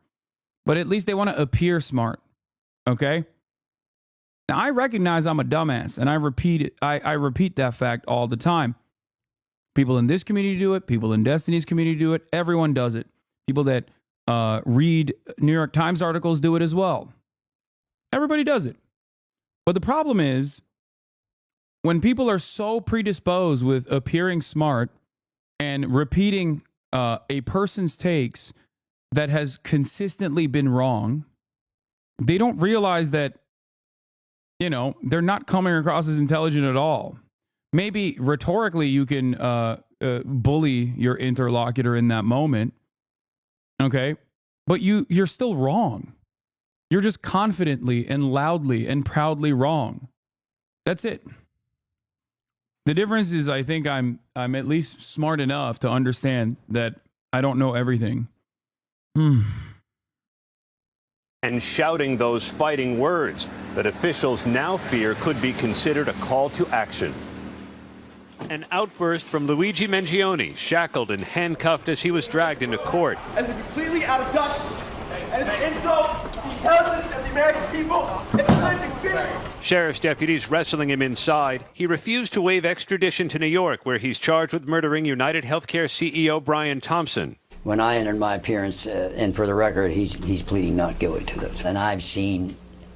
but at least they want to appear smart, okay? Now, I recognize I'm a dumbass, and I repeat it. I repeat that fact all the time. People in this community do it. People in Destiny's community do it. Everyone does it. People that read New York Times articles do it as well. Everybody does it. But the problem is, when people are so predisposed with appearing smart and repeating a person's takes that has consistently been wrong, they don't realize that, you know, they're not coming across as intelligent at all. Maybe rhetorically you can bully your interlocutor in that moment, okay? But you're still wrong. You're just confidently and loudly and proudly wrong. That's it. The difference is, I think I'm at least smart enough to understand that I don't know everything. And shouting those fighting words that officials now fear could be considered a call to action. An outburst from Luigi Mangione, shackled and handcuffed as he was dragged into court. And they're completely out of touch and it's an insult to the intelligence of the American people. It's nothing fair. Sheriff's deputies wrestling him inside. He refused to waive extradition to New York, where he's charged with murdering United Healthcare CEO Brian Thompson. When I entered my appearance, and for the record, he's pleading not guilty to those. And I've seen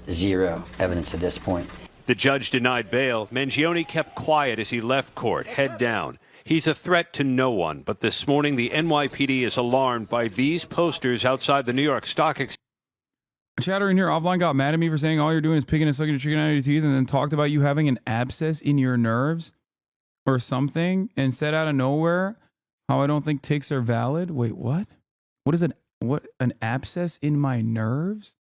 zero evidence at this point. The judge denied bail. Mangione kept quiet as he left court, head down. He's a threat to no one, but this morning the NYPD is alarmed by these posters outside the New York Stock Exchange. Chatter in here offline got mad at me for saying all you're doing is picking and sucking a chicken out of your teeth, and then talked about you having an abscess in your nerves or something, and said out of nowhere how I don't think ticks are valid. Wait, what? What is an abscess in my nerves?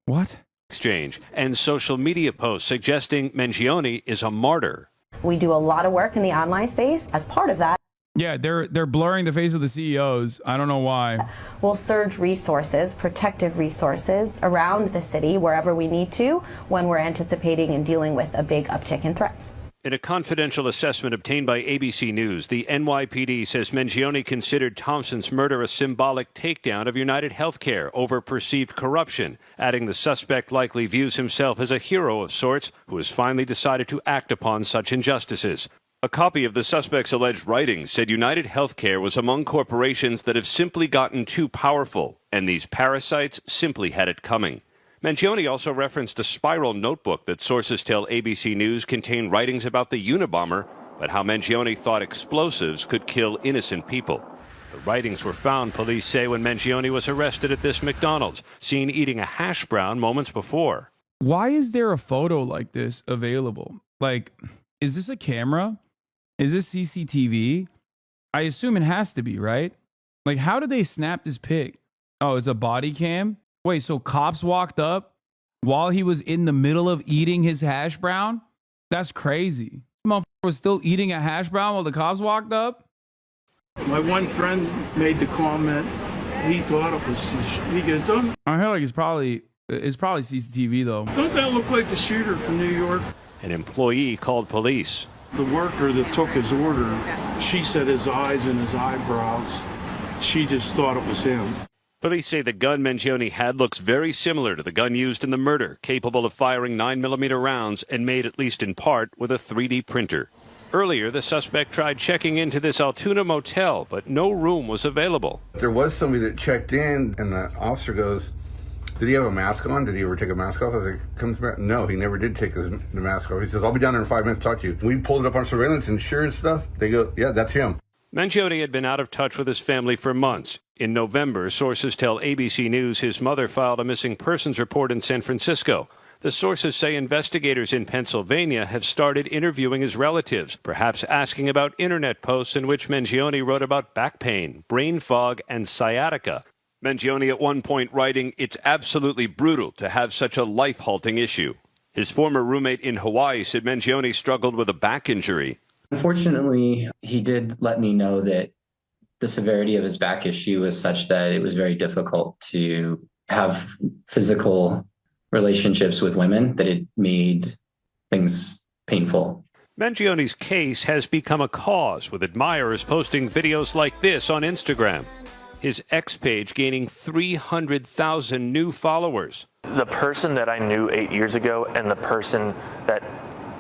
What? Exchange and social media posts suggesting Mangione is a martyr. We do a lot of work in the online space. As part of that, yeah, they're blurring the face of the CEOs. I don't know why. We'll surge resources, protective resources around the city wherever we need to when we're anticipating and dealing with a big uptick in threats. In a confidential assessment obtained by ABC News, the NYPD says Mangione considered Thompson's murder a symbolic takedown of United Healthcare over perceived corruption, adding the suspect likely views himself as a hero of sorts who has finally decided to act upon such injustices. A copy of the suspect's alleged writings said United Healthcare was among corporations that have simply gotten too powerful, and these parasites simply had it coming. Mangione also referenced a spiral notebook that sources tell ABC News contained writings about the Unabomber, but how Mangione thought explosives could kill innocent people. The writings were found, police say, when Mangione was arrested at this McDonald's, seen eating a hash brown moments before. Why is there a photo like this available? Like, is this a camera? Is this CCTV? I assume it has to be, right? Like, how did they snap this pic? Oh, it's a body cam? Wait, so cops walked up while he was in the middle of eating his hash brown? That's crazy. Motherfucker was still eating a hash brown while the cops walked up? My one friend made the comment. He thought it was. He goes, "Don't." I feel like it's probably CCTV though. Don't that look like the shooter from New York? An employee called police. The worker that took his order, she said his eyes and his eyebrows. She just thought it was him. Police say the gun Mangione had looks very similar to the gun used in the murder, capable of firing 9mm rounds and made at least in part with a 3D printer. Earlier, the suspect tried checking into this Altoona motel, but no room was available. There was somebody that checked in, and the officer goes, "Did he have a mask on? Did he ever take a mask off?" I was like, "Comes back." No, he never did take the mask off. He says, "I'll be down there in 5 minutes to talk to you." We pulled it up on surveillance, and sure as stuff, they go, "Yeah, that's him." Mangione had been out of touch with his family for months. In November, sources tell ABC News his mother filed a missing persons report in San Francisco. The sources say investigators in Pennsylvania have started interviewing his relatives, perhaps asking about internet posts in which Mangione wrote about back pain, brain fog, and sciatica. Mangione at one point writing, "It's absolutely brutal to have such a life-halting issue." His former roommate in Hawaii said Mangione struggled with a back injury. Unfortunately, he did let me know that the severity of his back issue was such that it was very difficult to have physical relationships with women, that it made things painful. Mangione's case has become a cause, with admirers posting videos like this on Instagram. His X page gaining 300,000 new followers. The person that I knew 8 years ago and the person that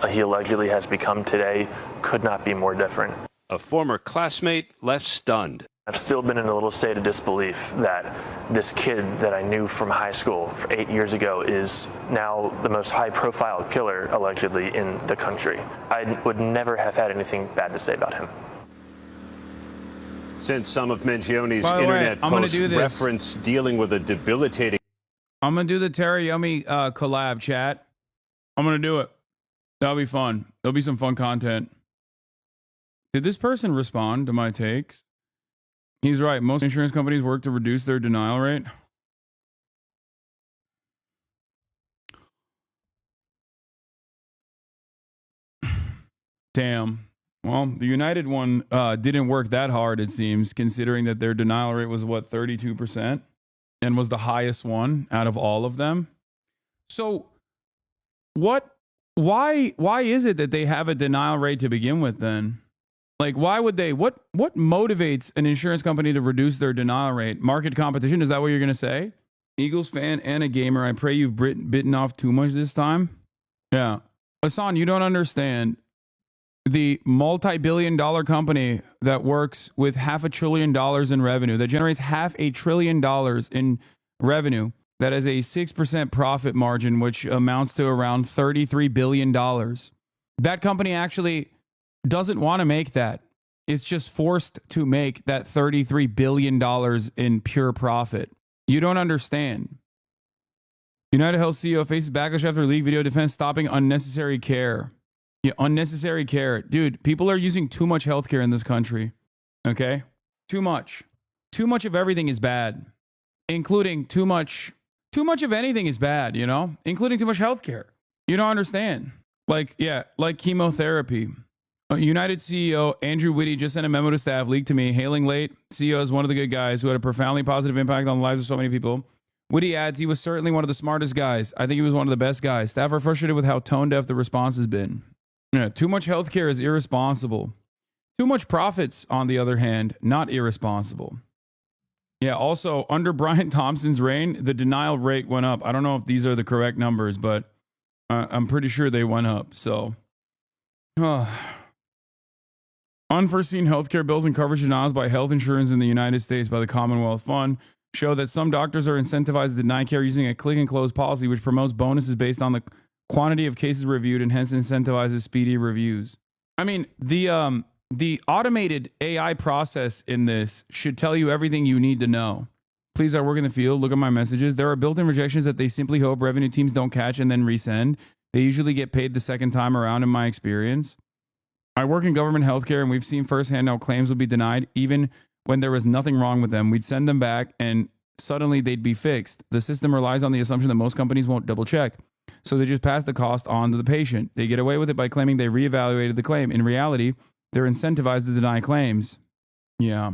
he allegedly has become today could not be more different. A former classmate left stunned. I've still been in a little state of disbelief that this kid that I knew from high school 8 years ago is now the most high-profile killer, allegedly, in the country. I would never have had anything bad to say about him. Since some of Mangione's internet posts reference dealing with a debilitating... I'm going to do the Terry Yummy collab, chat. I'm going to do it. That'll be fun. There'll be some fun content. Did this person respond to my takes? He's right. Most insurance companies work to reduce their denial rate. Damn. Well, the United one didn't work that hard, it seems, considering that their denial rate was, 32%? And was the highest one out of all of them. So, why is it that they have a denial rate to begin with then? Like, why would they, what motivates an insurance company to reduce their denial rate? Market competition, is that what you're going to say? Eagles fan and a gamer. I pray you've bitten off too much this time. Yeah. Hasan, you don't understand. The multi-billion-dollar company that works with $500 billion in revenue, that generates $500 billion in revenue, that has a 6% profit margin, which amounts to around $33 billion. That company actually doesn't want to make that. It's just forced to make that $33 billion in pure profit. You don't understand. United Health CEO faces backlash after leaked video defense stopping unnecessary care. Yeah, unnecessary care. Dude, people are using too much healthcare in this country. Okay? Too much. Too much of everything is bad. Including too much of anything is bad, you know? Including too much healthcare. You don't understand. Like chemotherapy. United CEO Andrew Whitty just sent a memo to staff, leaked to me, hailing late CEO as one of the good guys who had a profoundly positive impact on the lives of so many people. Whitty adds, he was certainly one of the smartest guys. I think he was one of the best guys. Staff are frustrated with how tone deaf the response has been. Yeah, too much healthcare is irresponsible. Too much profits, on the other hand, not irresponsible. Yeah, also, under Brian Thompson's reign, the denial rate went up. I don't know if these are the correct numbers, but I'm pretty sure they went up. So, unforeseen healthcare bills and coverage denials by health insurance in the United States by the Commonwealth Fund show that some doctors are incentivized to deny care using a click and close policy, which promotes bonuses based on the quantity of cases reviewed and hence incentivizes speedy reviews. I mean, the automated AI process in this should tell you everything you need to know. Please, I work in the field. Look at my messages. There are built-in rejections that they simply hope revenue teams don't catch and then resend. They usually get paid the second time around in my experience. I work in government healthcare, and we've seen firsthand how claims would be denied even when there was nothing wrong with them. We'd send them back, and suddenly they'd be fixed. The system relies on the assumption that most companies won't double-check. So they just pass the cost on to the patient. They get away with it by claiming they reevaluated the claim. In reality, they're incentivized to deny claims. Yeah.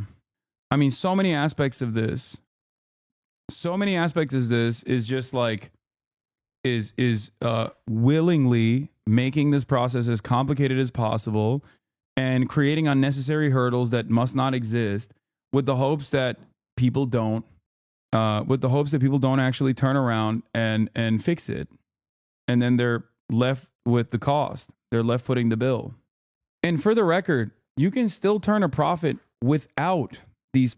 I mean, so many aspects of this. So many aspects of this is just like, is willingly making this process as complicated as possible and creating unnecessary hurdles that must not exist with the hopes that people don't actually turn around and fix it. And then they're left with the cost. They're left footing the bill. And for the record, you can still turn a profit without these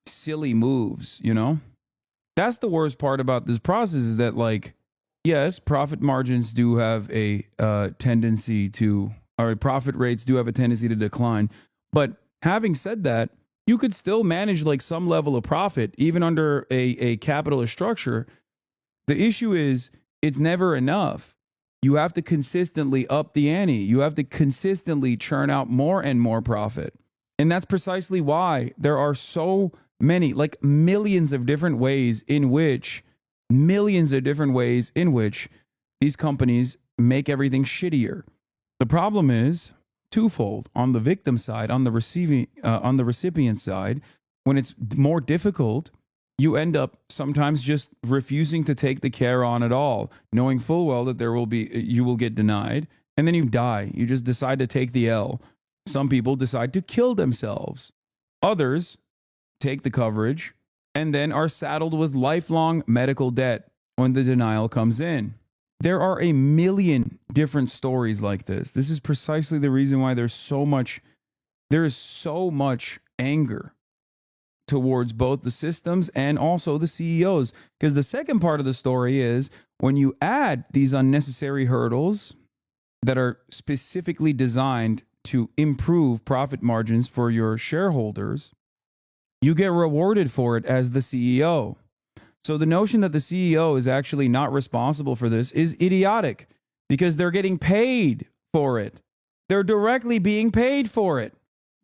silly moves, you know? That's the worst part about this process is that, like, yes, profit margins do have a tendency to, or profit rates do have a tendency to decline. But having said that, you could still manage like some level of profit even under a capitalist structure. The issue is it's never enough. You have to consistently up the ante. You have to consistently churn out more and more profit. And that's precisely why there are so many, like millions of different ways in which these companies make everything shittier. The problem is twofold. On the victim side, on the recipient side, when it's more difficult, you end up sometimes just refusing to take the care on at all, knowing full well that you will get denied, and then you die. You just decide to take the L. Some people decide to kill themselves. Others take the coverage and then are saddled with lifelong medical debt when the denial comes in. There are a million different stories like this. This is precisely the reason why there is so much anger towards both the systems and also the CEOs. Because the second part of the story is when you add these unnecessary hurdles that are specifically designed to improve profit margins for your shareholders, you get rewarded for it as the CEO. So the notion that the CEO is actually not responsible for this is idiotic because they're getting paid for it. They're directly being paid for it.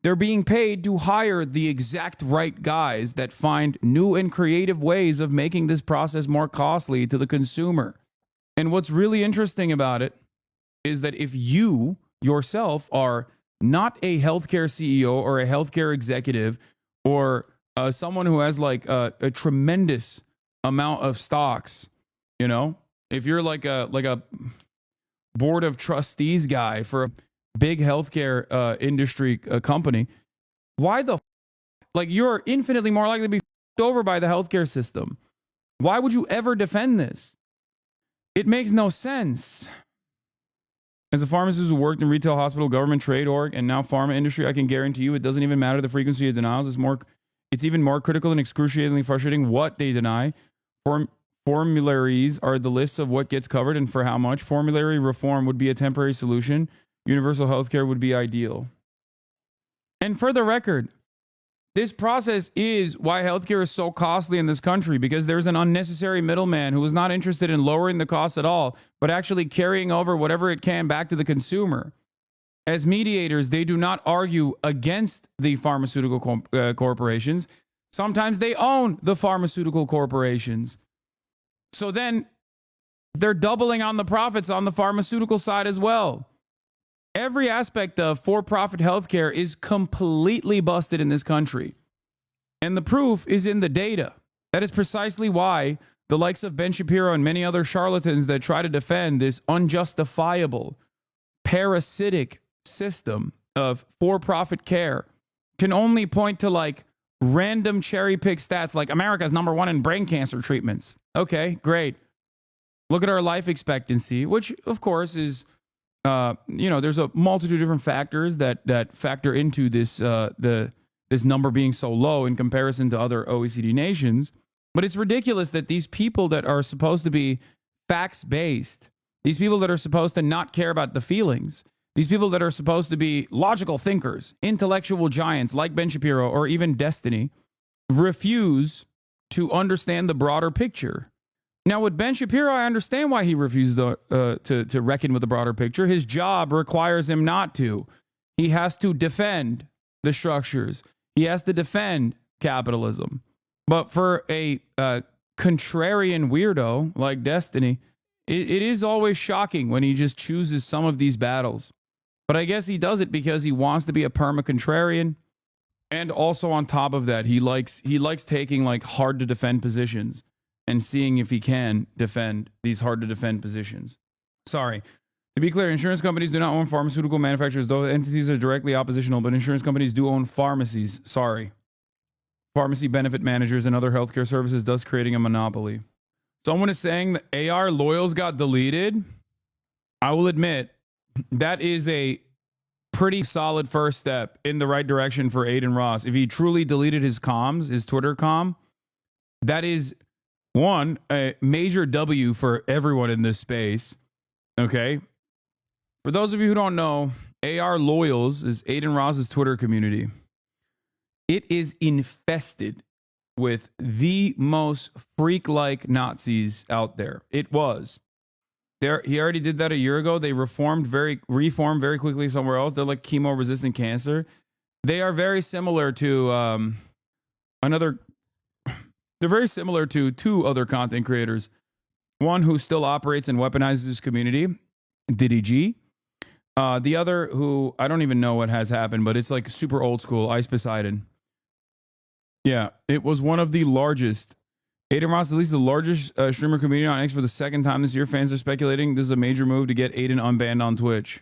They're being paid to hire the exact right guys that find new and creative ways of making this process more costly to the consumer. And what's really interesting about it is that if you yourself are not a healthcare CEO or a healthcare executive or someone who has like a tremendous amount of stocks, you know, if you're like a board of trustees guy for a big healthcare industry company, why the like you're infinitely more likely to be over by the healthcare system. Why would you ever defend this? It makes no sense. As a pharmacist who worked in retail, hospital, government, trade org, and now pharma industry, I can guarantee you it doesn't even matter the frequency of denials. It's even more critical and excruciatingly frustrating what they deny. Formularies are the lists of what gets covered and for how much. Formulary reform would be a temporary solution. Universal health care would be ideal. And for the record, this process is why healthcare is so costly in this country, because there's an unnecessary middleman who is not interested in lowering the cost at all, but actually carrying over whatever it can back to the consumer. As mediators, they do not argue against the pharmaceutical corporations. Sometimes they own the pharmaceutical corporations. So then they're doubling on the profits on the pharmaceutical side as well. Every aspect of for-profit healthcare is completely busted in this country. And the proof is in the data. That is precisely why the likes of Ben Shapiro and many other charlatans that try to defend this unjustifiable, parasitic system of for-profit care can only point to like random cherry-pick stats like America's #1 in brain cancer treatments. Okay, great. Look at our life expectancy, which of course is there's a multitude of different factors that factor into this this number being so low in comparison to other OECD nations. But it's ridiculous that these people that are supposed to be facts-based, these people that are supposed to not care about the feelings, these people that are supposed to be logical thinkers, intellectual giants like Ben Shapiro or even Destiny, refuse to understand the broader picture. Now, with Ben Shapiro, I understand why he refused to reckon with the broader picture. His job requires him not to. He has to defend the structures. He has to defend capitalism. But for a contrarian weirdo like Destiny, it is always shocking when he just chooses some of these battles. But I guess he does it because he wants to be a perma-contrarian. And also on top of that, he likes taking like hard to defend positions and seeing if he can defend these hard to defend positions. Sorry. To be clear, insurance companies do not own pharmaceutical manufacturers. Those entities are directly oppositional, but insurance companies do own pharmacies. Sorry. Pharmacy benefit managers and other healthcare services, thus creating a monopoly. Someone is saying the AR loyals got deleted. I will admit that is a pretty solid first step in the right direction for Aiden Ross. If he truly deleted his comms, his Twitter comm, that is one, a major W for everyone in this space. Okay. For those of you who don't know, AR Loyals is Aiden Ross's Twitter community. It is infested with the most freak-like Nazis out there. It was. He already did that a year ago. They reformed very quickly somewhere else. They're like chemo-resistant cancer. They are very similar to They're very similar to two other content creators. One who still operates and weaponizes his community, Diddy G. The other who, I don't even know what has happened, but it's like super old school, Ice Poseidon. Yeah, it was one of the largest. Aiden Ross released the largest streamer community on X for the second time this year. Fans are speculating this is a major move to get Aiden unbanned on Twitch.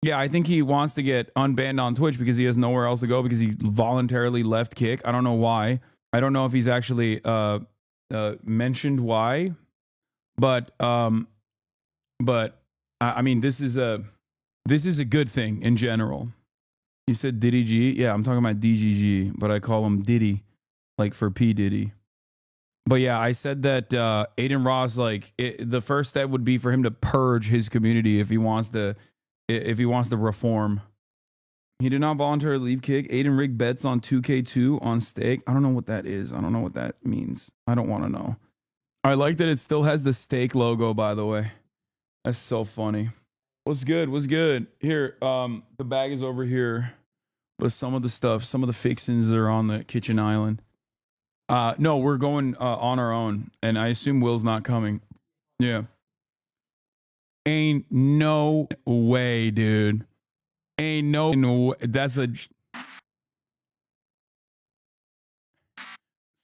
Yeah, I think he wants to get unbanned on Twitch because he has nowhere else to go because he voluntarily left Kick. I don't know why. I don't know if he's actually mentioned why, but I mean this is a good thing in general. You said Diddy G, yeah, I'm talking about DGG, but I call him Diddy, like for P Diddy. But yeah, I said that Aiden Ross, the first step would be for him to purge his community if he wants to reform. He did not voluntarily leave Kick. Aiden rigged bets on 2K2 on stake. I don't know what that is. I don't know what that means. I don't want to know. I like that it still has the stake logo, by the way. That's so funny. What's good? What's good? Here, the bag is over here. But some of the stuff, some of the fixings are on the kitchen island. No, we're going on our own. And I assume Will's not coming. Yeah. Ain't no way, dude. Ain't no, that's a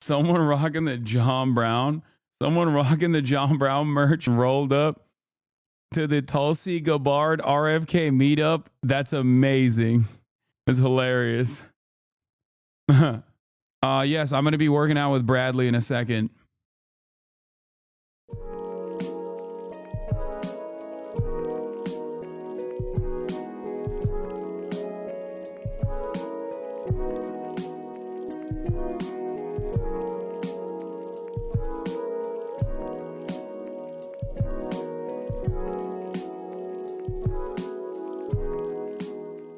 someone rocking the John Brown merch rolled up to the Tulsi Gabbard RFK meetup. That's amazing. It's hilarious. Yes, I'm going to be working out with Bradley in a second.